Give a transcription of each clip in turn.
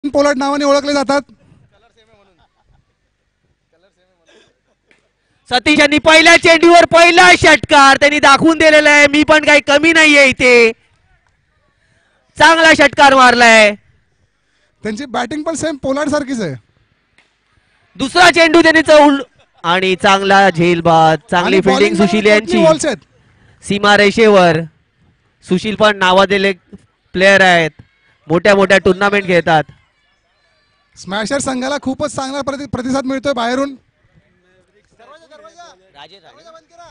Pollard नावाने ओळखले जातात. सतीश यांनी पहिल्या चेंडूवर पहिला षटकार त्यांनी दाखवून दिलेला आहे. मी पण काही कमी नाहीये इथे. चांगला षटकार मारलाय. त्यांची बॅटिंग पण सेम पोलार्ड सारखीच आहे. दुसरा चेंडू त्यांनी चौल आणि चांगला झेलबाद. चांगली फिल्डिंग सुशील यांची सीमा रेषेवर. सुशील पण नावाजलेले प्लेयर आहेत, मोठ्या मोठ्या टुर्नामेंट खेळतात. स्मॅशर संघाला खूपच चांगला प्रतिसाद मिळतोय बाहेरून.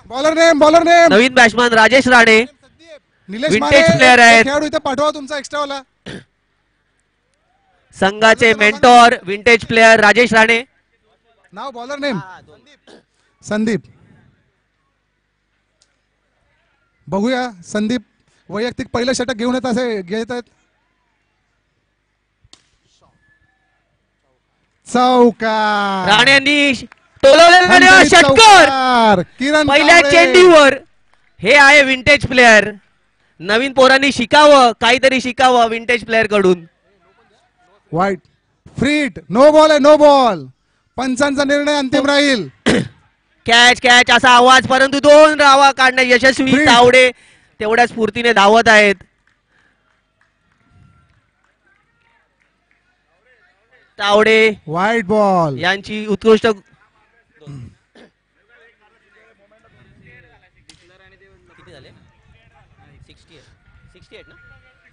बॉलर नेम नवीन batsman Rajesh Rane, Nilesh vintage player आहेत. खेळाडू इथे पाठवा तुमचा एक्स्ट्रावाला. संघाचे mentor vintage player Rajesh Rane. नाव बॉलर नेम संदीप. बघूया संदीप वैयक्तिक पहिलं षटक घेऊन येत आहेत. चौकार. राणेंनी टोलवलेला षटकार पहिल्या चेंडूवर. हे आहे विंटेज प्लेयर. नवीन पोरांनी शिकावं, काहीतरी शिकावं विंटेज प्लेयर कडून. वाईट फ्रीट नो बॉल आहे, नो बॉल. पंचांचा निर्णय अंतिम राहील. कॅच कॅच असा आवाज, परंतु 2 धावा काढण्यात यशस्वी. तावडे तेवढ्या स्फूर्तीने धावत आहेत. तावडे वाईट बॉल यांची उत्कृष्ट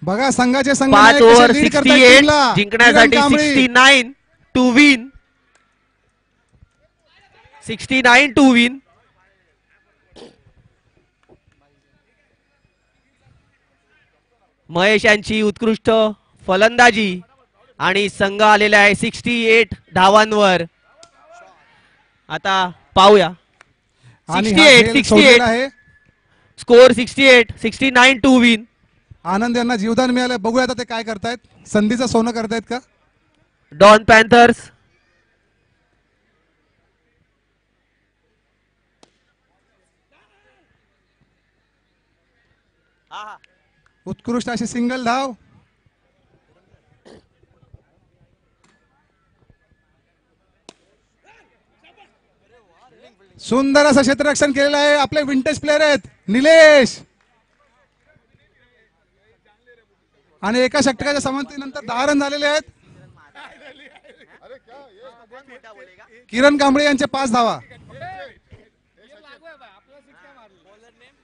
बघा संघाचे 5 ओव्हर 68 जिंकण्यासाठी 69 to win. 69 to win. Mahesh यांची उत्कृष्ट फलंदाजी आणि संघ आलेला आहे 68 धावांवर. आता पाहूया 68 आहे स्कोर. 68 69 to win. आनंद यांना जीवदान मिळालं. बघूया आता ते काय करतायत. संधीचं सोनं करतायत का डॉन पॅन्थर्स. उत्कृष्ट अशी सिंगल धाव. सुंदर असं क्षेत्ररक्षण केलेलं आहे. आपले विंटेज प्लेयर आहेत निलेश. आणि एका षटकाच्या समाप्तीनंतर 10 रन झालेले आहेत. किरण कांबळे यांचे 5 धावा.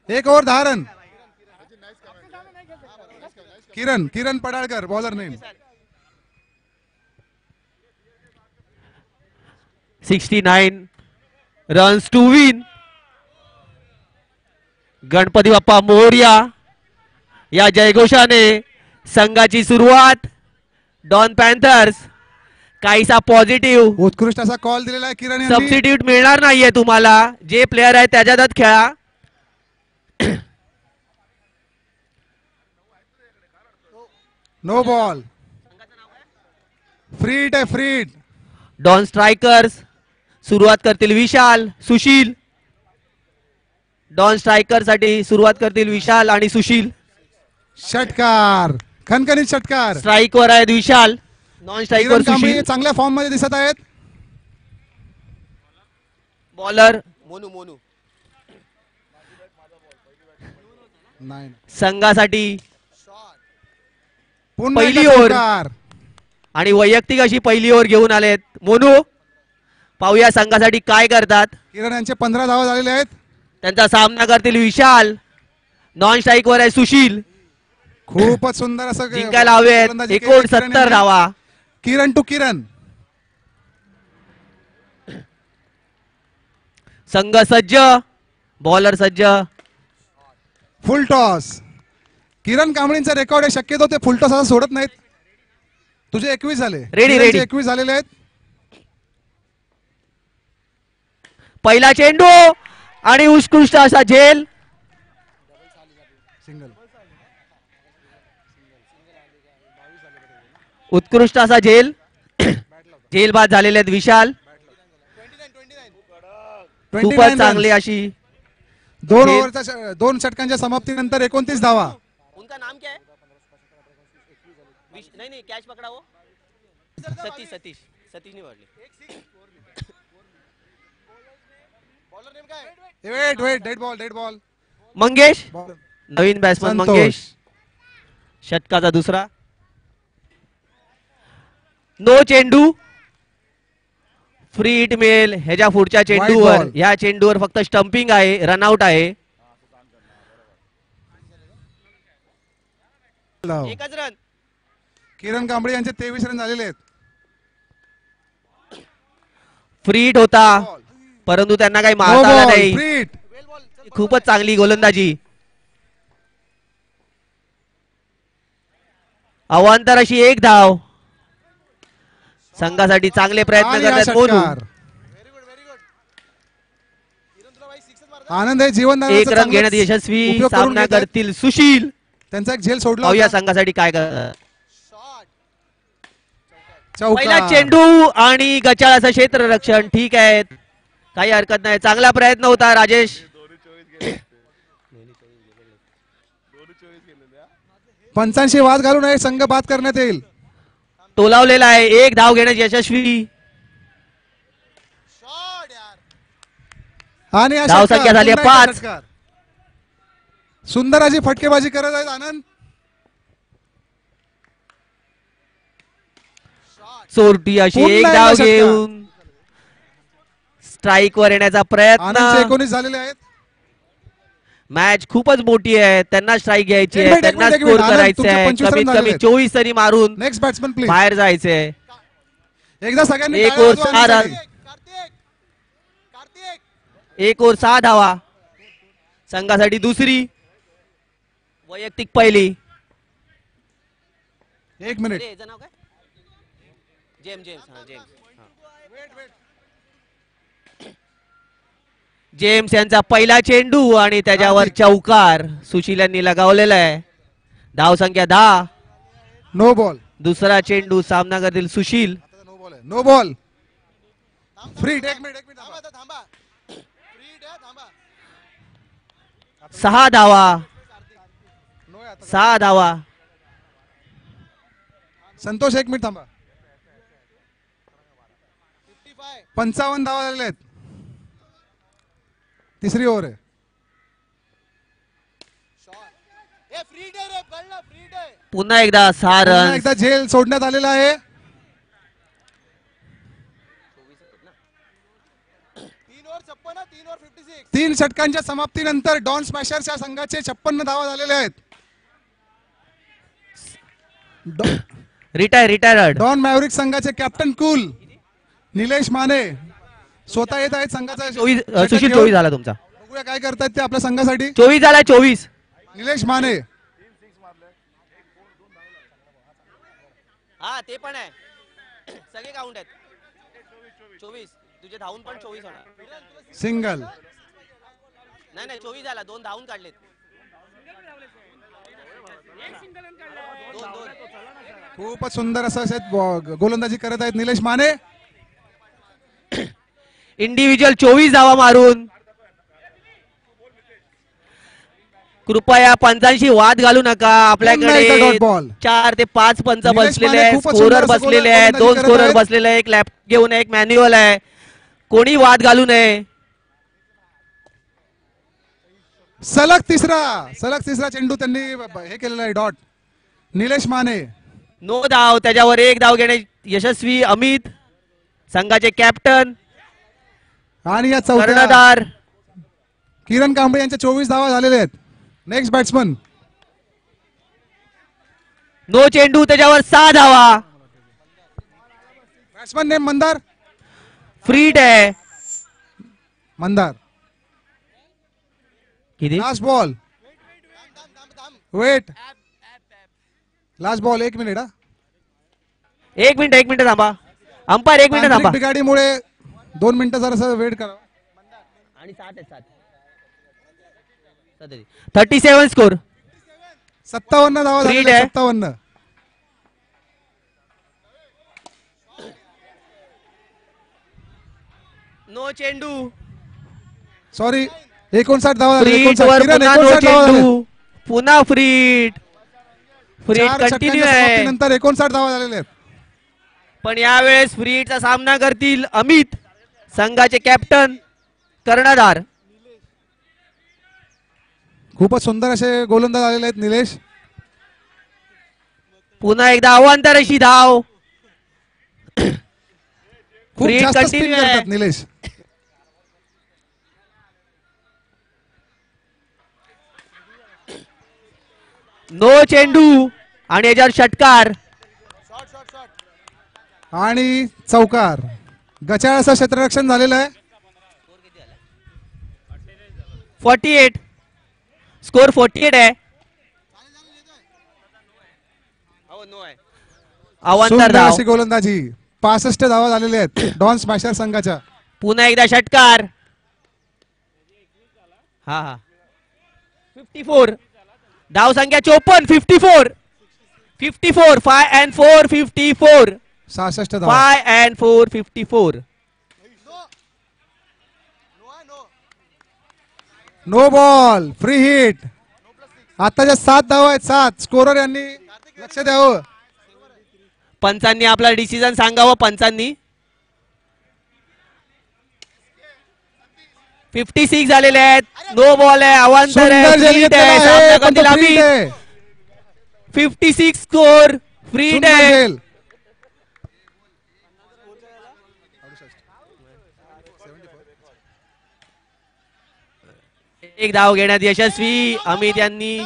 1 over 10 run. Kiran Padalkar bowler name. 69 runs to win. Ganpati Bappa Morya या जयघोषाने संघाची सुरुवात. डॉन पॅन्थर्स काहीसा पॉझिटिव्ह. उत्कृष्ट असा कॉल दिलेला आहे किरण यांनी. सबस्टिट्यूट मिळणार नाहीये तुम्हाला. जे प्लेयर आहे त्याच्यातच खेळा. No ball. फ्रीट आहे फ्रीट. डॉन स्ट्रायकर्स सुरुवात करतील विशाल सुशील. डॉन स्ट्रायकर साठी सुरुवात करतील विशाल आणि सुशील. षटकार खणखणीत षटकार. स्ट्राईक वर आहेत विशाल. नॉन स्ट्राईक वर सुशील. चांगल्या फॉर्म मध्ये दिसत आहेत. बॉलर मोनू संघासाठी पहिली ओव्हर आणि वैयक्तिक अशी पहिली ओव्हर घेऊन आलेत मोनू. पाहूया संघासाठी काय करतात. किरण यांचे 15 धावा झालेले आहेत. त्यांचा सामना करतील विशाल. नॉन स्ट्राईक वर आहे सुशील. खूपच सुंदर असं जिंकायला हवेत 69 धावा. किरण टू किरण. संघ सज्ज. बॉलर सज्ज. फुल टॉस. किरण कांबळेंचा रेकॉर्ड आहे, शक्यतो ते फुल टॉस असं सोडत नाहीत. तुझे 21 झाले. रेडी 21 झालेले आहेत. पहिला चेंडू आणि उत्कृष्ट असा झेल. सिंगल. उत्कृष्ट असा झेल. झेल बाद झालेले आहेत विशाल. खूपच चांगली अशी 2 ओव्हरच्या 2 षटकांच्या समाप्तीनंतर 29 धावा. उनका नाम क्या है? नहीं कैच पकड़ा वो सतीश सतीश सतीशने वाढली. Wait wait dead ball Mangesh नवीन बॅट्समन मंगेश षटकाचा दुसरा. नो चेंडू फ्री हिट मिळेल ह्याच्या पुढच्या चेंडूवर. ball. ह्या चेंडूवर फक्त स्टंपिंग आहे, रनआउट आहे. एकच रन. किरण कांबळे यांचे 23 रन झालेले आहेत. फ्री हिट होता परंतु त्यांना काही मारता आला नाही. Free hit. खूपच चांगली गोलंदाजी. अवांतर अशी एक धाव. संघासाठी चांगले प्रयत्न आणि हा करतात मोनू. षटकार. आनंद आहे जीवन एक रन घेण्यात यशस्वी सामना करतील सुशील. त्यांचा एक झेल सोडला पाहूया होता. संघासाठी काय करतात. चौकार. पहिला चेंडू आणि गचाळ असं क्षेत्ररक्षण. ठीक आहे काही हरकत नाही. चांगला प्रयत्न होता राजेश. पंचांशी वाद घालू नये संघ बाद करण्यात येईल. टोलावलेला आहे. एक धाव घेण्यात यशस्वी. आणि हा धाव षटकार. संख्या झाली आहे पुन्हा एकदा 5. षटकार. सुंदर अशी फटकेबाजी करत आहेत आनंद. चोरटी अशी पुन्हा एक एकदा धाव षटकार. घेऊन स्ट्राईक वर येण्याचा आनंदचे प्रयत्न. 19 झालेले आहेत. मॅच खूपच मोठी आहे. त्यांना स्ट्राईक घ्यायची एक आहे, मिनिट, त्यांना एक मिनिट, स्कोर आनंद, करायचं तुमचे आहे. 25 रन कमीत झालेले कमी आहेत. 24 तरी मारून नेक्स्ट बॅट्समन प्लीज. बाहेर जायचंय. एकदा सगळ्यांनी एक टाळ्या ओव्हर वाजवा 6 रन. आनंदसाठी. एक ओव्हर 6 धावा. संघासाठी दुसरी वैयक्तिक पहिली. एक मिनिट. जेम्स यांचा पहिला चेंडू आणि त्याच्यावर चौकार सुशील यांनी लगावलेला आहे. धाव संख्या 10. No ball. दुसरा चेंडू सामना करतील सुशील. No ball. फ्री. एक मिनिट 6 धावा. 6 धावा. संतोष एक मिनिट थांबा. 55 धावा झालेले आहेत. तिसरी ओव्हर आहे. पुन्हा एकदा 6 पुन्हा रन. एकदा झेल सोडण्यात आलेला आहे. 3 षटकांच्या समाप्तीनंतर डॉन स्मॅशर्सच्या संघाचे 56 धावा झालेले आहेत. रिटायर्ड. डॉन मॅव्हरिक संघाचे कॅप्टन कूल निलेश माने स्वतः येत आहेत संघाचा. सुशील 24 झाला तुमचा. बघूया काय करतायत ते आपल्या संघासाठी. 24 झाला. 24 निलेश माने. हा ते पण आहे. सगळे काउंट आहेत. 24 तुझे धावून पण 24 होणार. सिंगल. नाही 24 झाला. 2 धावून काढलेत. खूपच सुंदर असं गोलंदाजी करत आहेत निलेश माने. इंडिव्हिज्युअल 24 धावा मारून. कृपया पंचांशी वाद घालू नका. आपल्याकडे 4 ते 5 पंच बसलेले आहेत. स्कोरर बसलेले आहेत. 2 स्कोरर बसलेले आहेत. एक लॅपटॉप घेऊन एक मॅन्युअल आहे. कोणी वाद घालू नये. सलग तिसरा चेंडू त्यांनी हे केलेला आहे. डॉट. निलेश माने. 9 धाव. त्याच्यावर 1 धाव घेणे यशस्वी अमित संघाचे कॅप्टन. आणि या चौथ्या कर्णधार किरण कांबळे यांच्या 24 धावा झालेले आहेत. Next batsman. नो चेंडू त्याच्यावर 6 धावा. Batsman name Mandar. फ्रीड आहे. मंदार. किती. Last ball. Wait. Last ball. 1 minute. एक मिनिट थांबा. अंपायर 1 मिनिट थांबा. बिघाडीमुळे 2 मिनिटं जरा वेट करा. आणि 7 37 स्कोर. 57 धावा झालेले आहेत. 57. नो चेंडू. सॉरी 59 धावा फ्रीट वर पुन्हा नो चेंडू. पुन्हा फ्रीट कंटिन्यू आहे. नंतर 59 धावा झालेले आहेत. पण यावेळेस फ्री हिटचा सामना करतील अमित, संघाचे कॅप्टन कर्णधार. खूपच सुंदर असे गोलंदाज आलेले आहेत निलेश. पुन्हा एकदा अवांतर अशी धाव. खूप Free hit जास्त स्पिन continue आहे. करतात निलेश. नो चेंडू आणि याच्यावर षटकार. आणि चौकार. गचाळ असं क्षेत्ररक्षण झालेलं आहे. 48 स्कोर 48 आहे. अवांतर सुंदर धाव. अशी गोलंदाजी. 65 धावा झालेल्या आहेत डॉन स्मॅशर संघाच्या. पुन्हा एकदा षटकार. हा हा 54 धाव संख्या 54. 54 54 5 and 4 54 66 धावा. 5 and 4 54. No ball. Free hit. आताच्या 7 धावा आहेत. 7 स्कोरर यांनी लक्ष द्यावं. पंचांनी आपला डिसिजन सांगावं. पंचांनी 56 झालेले आहेत. नो बॉल आहे. अवांतर आहे. सुंदर free झेल hit घेतलेला आहे. आहे, सामना पण तो करतील free hit अमित. आहे. 56 स्कोर फ्री हिट सुंदर आहे. झेल. एक धाव घेण्यात यशस्वी अमित यांनी.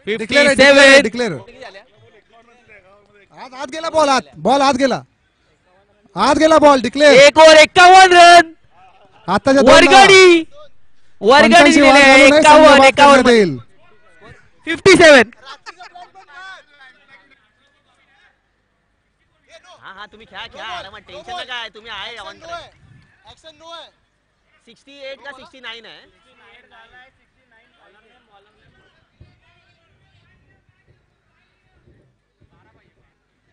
Declare 57 declare. आत गेला बॉल. आत बॉल आत गेला. आत गेला बॉल. डिक्लेअर. 1 over 51 run. आताच्या 2 धावा. वर्गडी पंचांची वाट घालू नये, संघ 51 बाद करण्यात 51 येईल. 57. हा हा तुम्ही खेळा खेळा. टेन्शन नका आहे. तुम्ही आहे अवांतर. 68 का 69 आहे.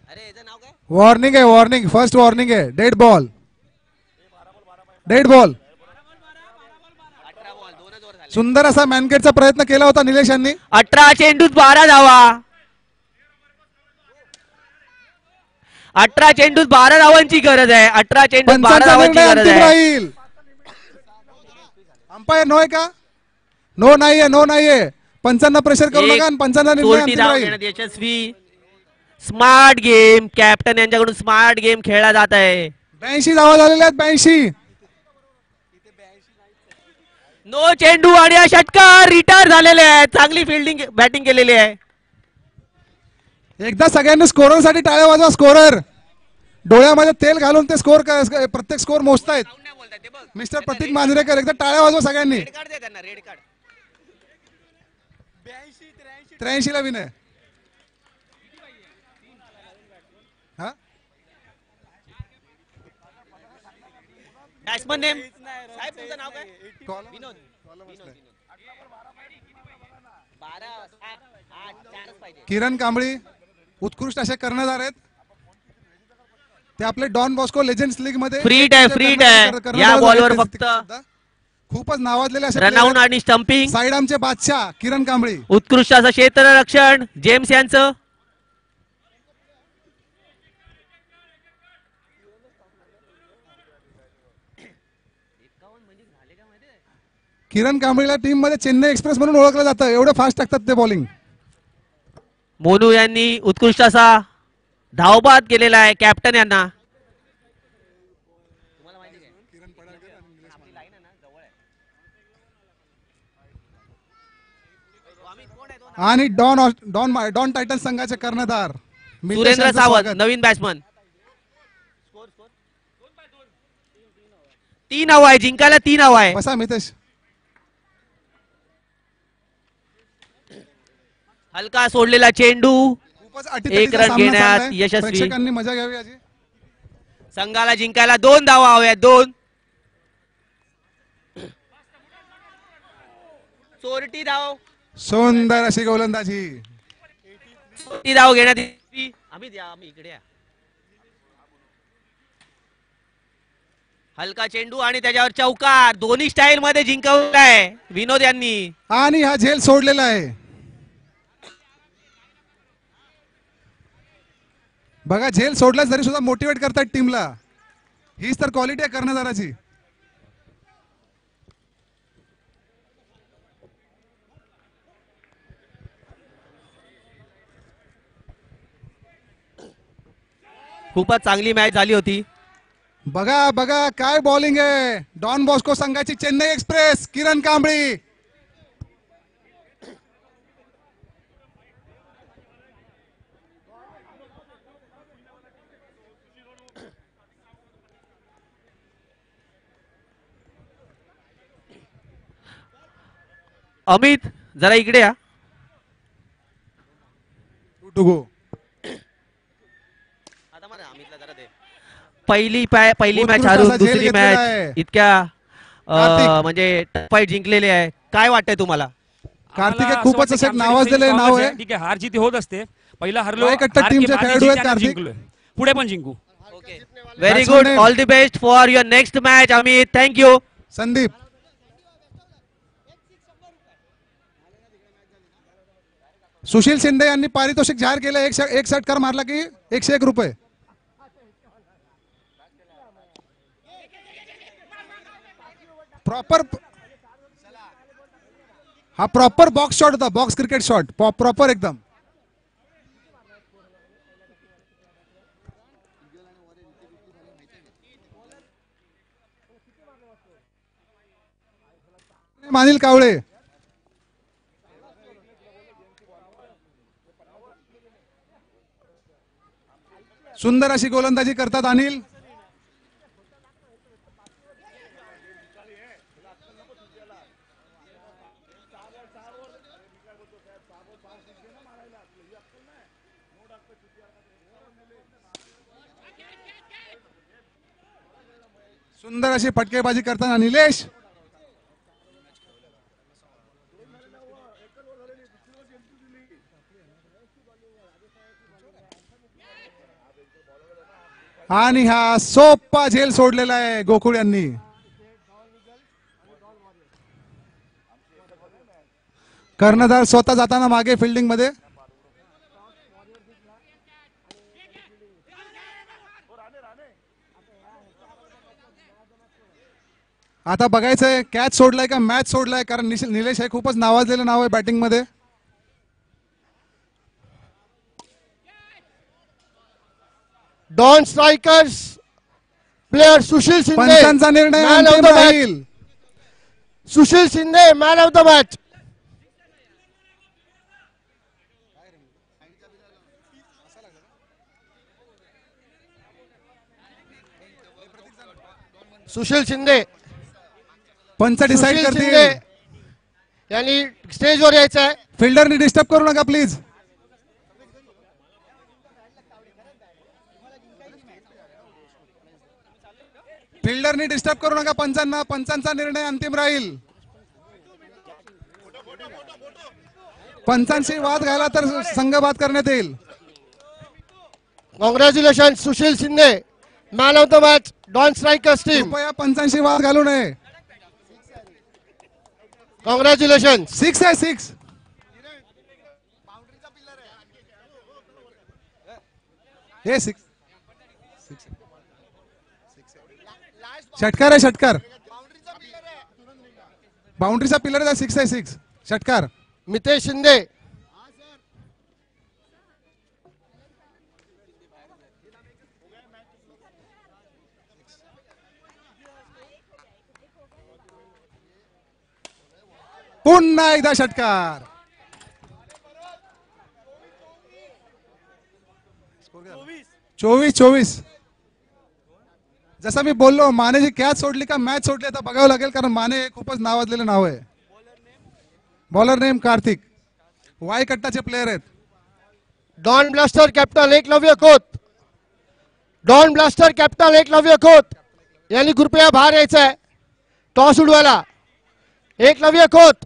अरे याचं नाव काय. वॉर्निंग आहे. वॉर्निंग. फर्स्ट वॉर्निंग आहे. Dead ball. Dead ball. 18 ball 2च ओव्हर झाले. सुंदर असा मॅनकेटचा प्रयत्न केला होता निलेश यांनी. 18 चेंडूत 12 धावा. 18 चेंडूत 12 धावांची गरज आहे. 18 चेंडूत 12 पंचांचा धावांची निर्णय गरज अंतिम आहे. राहील. अंपायर नो आहे का. नो नाहीये. नो नाहीये. पंचांना प्रेशर करू नका. आणि पंचांचा निर्णय सोल्टी अंतिम धाव राहील. घेण्यात यशस्वी. स्मार्ट गेम कॅप्टन यांच्याकडून स्मार्ट गेम खेळला जात आहे. 82 धावा झालेल्या आहेत. 82. नो चेंडू आणि हा षटकार. रिटायर झालेले आहे. चांगली फिल्डिंग बॅटिंग केलेली आहे. एकदा सगळ्यांनी स्कोरर साठी टाळ्या वाजवा. स्कोरर डोळ्यामध्ये तेल घालून ते स्कोर प्रत्येक स्कोर मोजतायत. मिस्टर प्रतीक मांजरेकर एकदा टाळ्या वाजवा सगळ्यांनी. 83 ला विनय. हा बॅट्समन नेम साहेब तुमचं नाव काय. विनोद. 12 8 4च पाहिजे. किरण कांबळी उत्कृष्ट असे कर्णधार आहेत. ते आपले डॉन बॉस्को लेजेंड्स लीग मध्ये फ्री हिट आहे. फ्री हिट आहे. कर्णधार या आहेत. बॉलवर ते फक्त सुद्धा खूपच नावाजलेले असे रनआउट आणि स्टंपिंग. साइड आमचे बादशाह किरण कांबळी. उत्कृष्ट असं क्षेत्ररक्षण जेम्स यांचं. किरण कांबळीला टीम मध्ये चेन्नई एक्सप्रेस म्हणून ओळखलं जातं. एवढे फास्ट टाकतात ते बॉलिंग. मोनू यांनी उत्कृष्ट असा धावबाद केलेला आहे कॅप्टन यांना. आणि डॉन डॉन डॉन टायटन संघाचे कर्णधार मितेश सुरेंद्र यांचं सावंत स्वागत. नवीन बॅट्समन. 3 हवा आहे. जिंकायला 3 हवा आहे. बसा मितेश. हलका सोडलेला चेंडू. खूपच अटीतटीचा एक रन सामना घेण्यात चाललाय. यशस्वी. प्रेक्षकांनी मजा घ्यावी याची. संघाला जिंकायला 2 धावा हव्यात. 2 चोरटी धाव. सुंदर अशी गोलंदाजी. चोरटी धाव घेण्यात यशस्वी. आम्ही इकडे या. हलका चेंडू आणि त्याच्यावर चौकार. दोन्ही स्टाईल मध्ये जिंकवलाय विनोद यांनी. आणि हा झेल सोडलेला आहे. बघा झेल सोडल्यास तरी सुद्धा मोटिवेट करतात टीमला. हीच तर क्वालिटी आहे कर्णधाराची. खूपच चांगली मॅच झाली होती. बघा बघा काय बॉलिंग आहे डॉन बॉस्को संघाची. चेन्नई एक्सप्रेस किरण कांबळी. अमित जरा इकडे या. To go. पहिली मॅच हारून दुसरी मॅच इतक्या म्हणजे फाईट जिंकलेली आहे. काय वाटतंय तुम्हाला? कार्तिक हे खूपच असे नावाजलेले नाव आहे. ठीक आहे, हार जीत होत असते. पहिला हरलो, टीमचे खेळाडू आहेत कार्तिक. पुढे पण जिंकू. Very good. All the best for your next match Amit. Thank you. Sandeep. Sushil Shinde यांनी पारितोषिक जाहीर केलं. एक षटकार मारला की 101 रुपये. प्रॉपर हा प्रॉपर बॉक्स शॉट होता. बॉक्स क्रिकेट शॉट प्रॉपर एकदम. अनिल कावळे. सुंदर अशी गोलंदाजी करतात अनिल. सुंदर अशी फटकेबाजी करताना निलेश. आणि हा सोपा झेल सोडलेला आहे गोकुळ यांनी. कर्णधार स्वतः जाताना मागे फिल्डिंग मध्ये. आता बघायचंय कॅच सोडलाय का मॅच सोडलाय. कारण निलेश हे खूपच नावाजलेलं नाव आहे बॅटिंग मध्ये. Don Strikers player Sushil Shinde. पंचांचा निर्णय अंतिम राहील. Sushil Shinde man of the match. Sushil Shinde. पंच डिसाइड करतील. यांनी स्टेजवर यायचं आहे. फिल्डरनी डिस्टर्ब करू नका प्लीज. फिल्डरनी डिस्टर्ब करू नका पंचांना. पंचांचा निर्णय अंतिम राहील. पंचांशी वाद घाला तर संघ बाद करण्यात येईल. Congratulation Sushil Shinde man of the match Don strikers team. कृपया पंचांशी वाद घालू नये. कॉंग्रॅच्युलेशन. 6 आहे 6. हे 6 षटकार आहे. षटकार बाउंड्रीचा पिलर आहे. 6 आहे 6 षटकार. मितेश शिंदे. पुन्हा एकदा षटकार. चोवीस 24. जसं मी बोललो मानेची कॅच सोडली का मॅच सोडली आता बघावं लागेल. कारण माने खूपच नावाजलेलं नाव आहे. Bowler name Kartik. वाय कट्टाचे प्लेयर आहेत. Don Blaster captain Eklavya Khot. Don Blaster captain Eklavya Khot यांनी कृपया बाहेर यायचं आहे टॉस उडवायला. एकलव्य खोत.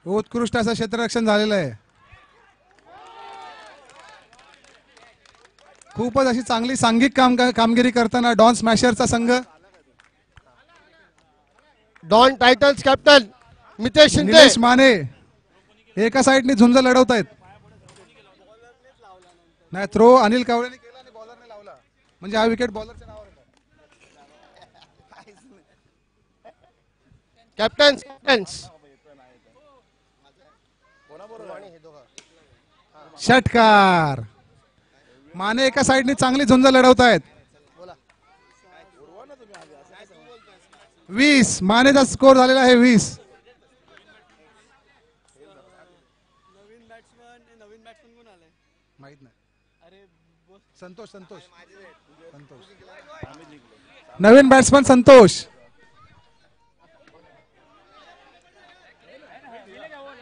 उत्कृष्ट असं क्षेत्ररक्षण झालेलं आहे. खूपच अशी चांगली सांघिक कामगिरी करताना डॉन स्मॅशरचा संघ. Don titans captain Mitesh Shinde. Nilesh Mane एका साइडने झुंज लढवतायत. नाही, थ्रो अनिल कावळेने केला आणि बॉलरने लावला, म्हणजे हा विकेट बॉलरच्या नावावर येतो. कॅप्टन्स षटकार. माने एका साइडने चांगली झुंज लढवतायत. 20 मानेचा स्कोर झालेला आहे 20. माहित नाही. संतोष संतोष संतोष नवीन बॅट्समन संतोष.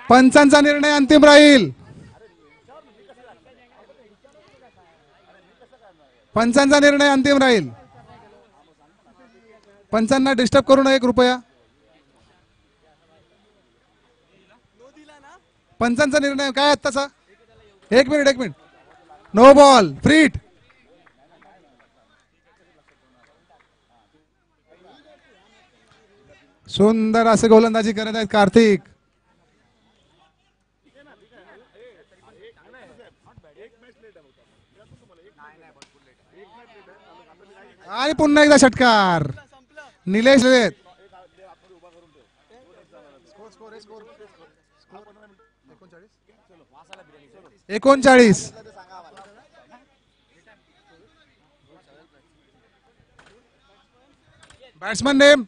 पंचांचा निर्णय अंतिम राहील. पंचांचा निर्णय अंतिम राहील. पंचांना डिस्टर्ब करू नये कृपया. पंचांचा निर्णय काय आत्ताचा? एक मिनिट. No ball, free hit. सुंदर असे गोलंदाजी करत आहेत कार्तिक. आणि पुन्हा एकदा षटकार. निलेश 39. बॅट्समन नेम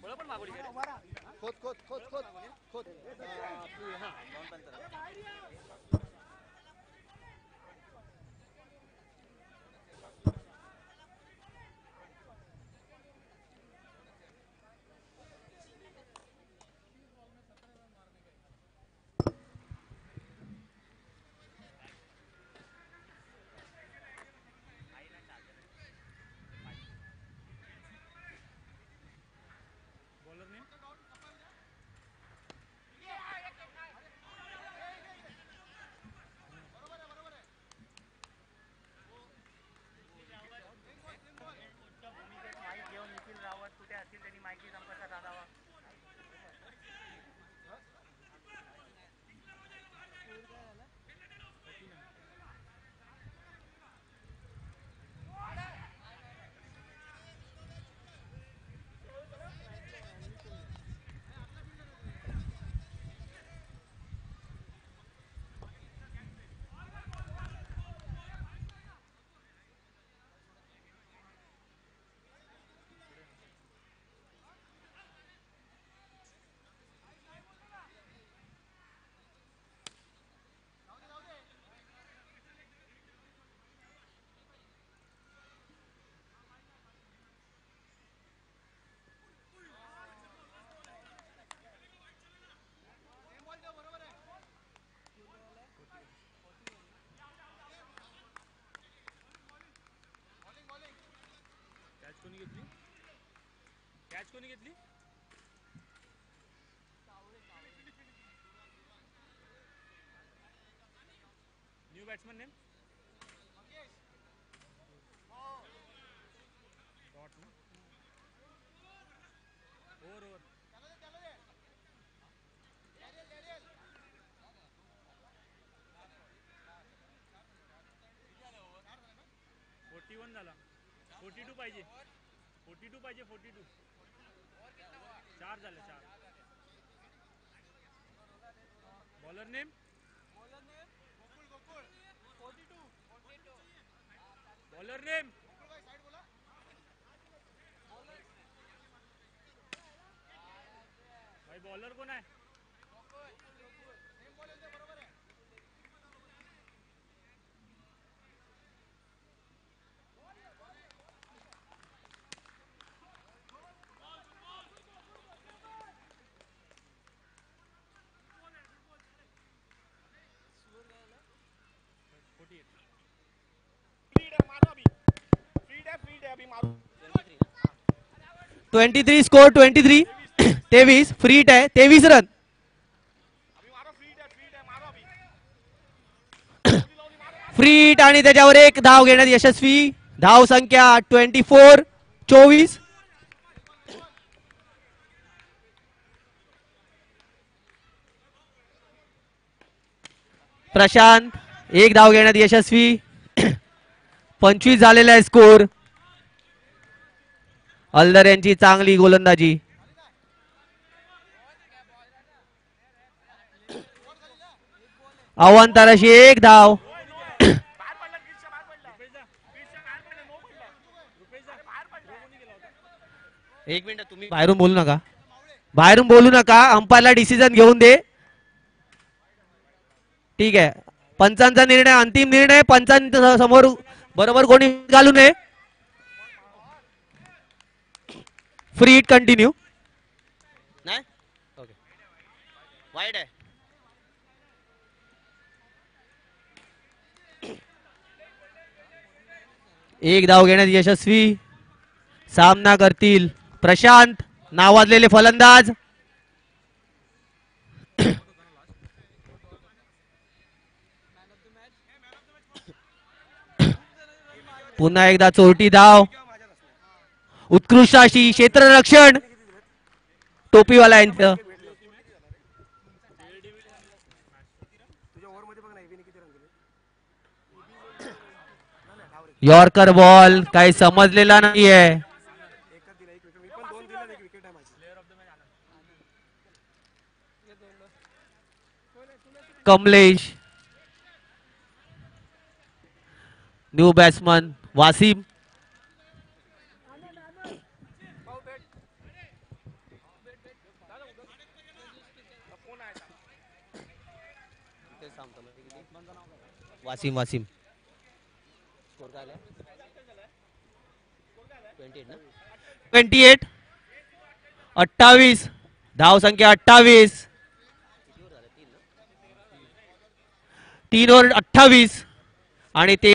कॅच कोणी घेतली? न्यू बॅट्समन नेम ओव्हर 41 झाला. 42 पाहिजे. 42 4 झाले. 4 बॉलर नेम बॉलर नेम भाई बॉलर कोण आहे? मारू 23 स्कोर 23. 23 फ्री हिट आहे. 23 रन. फ्री हिट आणि त्याच्यावर एक धाव घेण्यात यशस्वी. धाव संख्या 24. प्रशांत एक धाव घेण्यात यशस्वी. 25 झालेला आहे स्कोर. अल्दर यांची चांगली गोलंदाजी. अवांतराशी एक धाव. एक मिनिट, तुम्ही बाहेरून बोलू नका. बाहेरून बोलू नका. अंपायरला डिसिजन घेऊन दे. ठीक आहे. पंचांचा निर्णय अंतिम निर्णय. पंचांच्या समोर बरोबर कोणी घालू नये. Free hit continue. नाही ओके. वाईड आहे. एक धाव घेण्यात यशस्वी. सामना करतील प्रशांत नावाजलेले फलंदाज. पुन्हा एकदा चोरटी धाव. उत्कृष्ट अशी क्षेत्ररक्षण टोपीवाला यांचं. यॉर्कर बॉल काही समजलेला नाहीये. कमलेश. New batsman Wasim. वासिम 28. 28 धाव संख्या 28. 3 ओव्हर 28 आणि ते